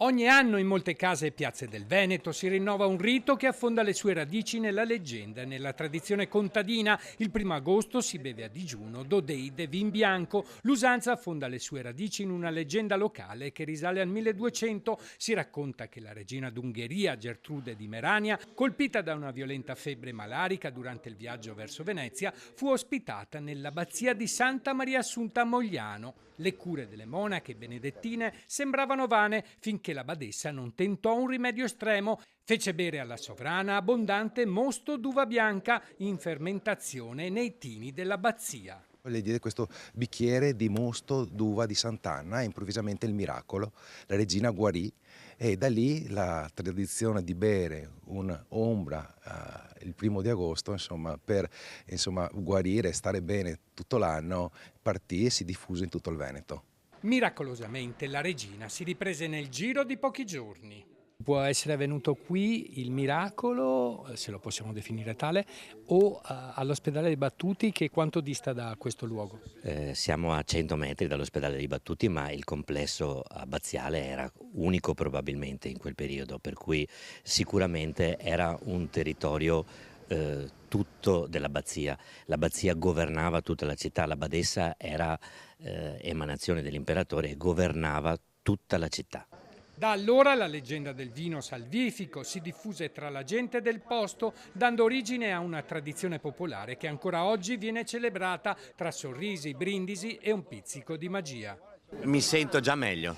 Ogni anno in molte case e piazze del Veneto si rinnova un rito che affonda le sue radici nella leggenda e nella tradizione contadina. Il 1° agosto si beve a digiuno dodei de vin bianco. L'usanza affonda le sue radici in una leggenda locale che risale al 1200. Si racconta che la regina d'Ungheria, Gertrude di Merania, colpita da una violenta febbre malarica durante il viaggio verso Venezia, fu ospitata nell'abbazia di Santa Maria Assunta a Mogliano. Le cure delle monache benedettine sembravano vane finché la badessa non tentò un rimedio estremo. Fece bere alla sovrana abbondante mosto d'uva bianca in fermentazione nei tini dell'abbazia. Le diede questo bicchiere di mosto d'uva di Sant'Anna e improvvisamente il miracolo, la regina guarì e da lì la tradizione di bere un'ombra il 1° agosto, per guarire e stare bene tutto l'anno, partì e si diffuse in tutto il Veneto. Miracolosamente la regina si riprese nel giro di pochi giorni. Può essere avvenuto qui il miracolo, se lo possiamo definire tale, o all'ospedale dei Battuti, che quanto dista da questo luogo? Siamo a 100 metri dall'ospedale dei Battuti, ma il complesso abbaziale era unico probabilmente in quel periodo, per cui sicuramente era un territorio tutto dell'abbazia. L'abbazia governava tutta la città, la badessa era emanazione dell'imperatore e governava tutta la città. Da allora la leggenda del vino salvifico si diffuse tra la gente del posto, dando origine a una tradizione popolare che ancora oggi viene celebrata tra sorrisi, brindisi e un pizzico di magia. Mi sento già meglio.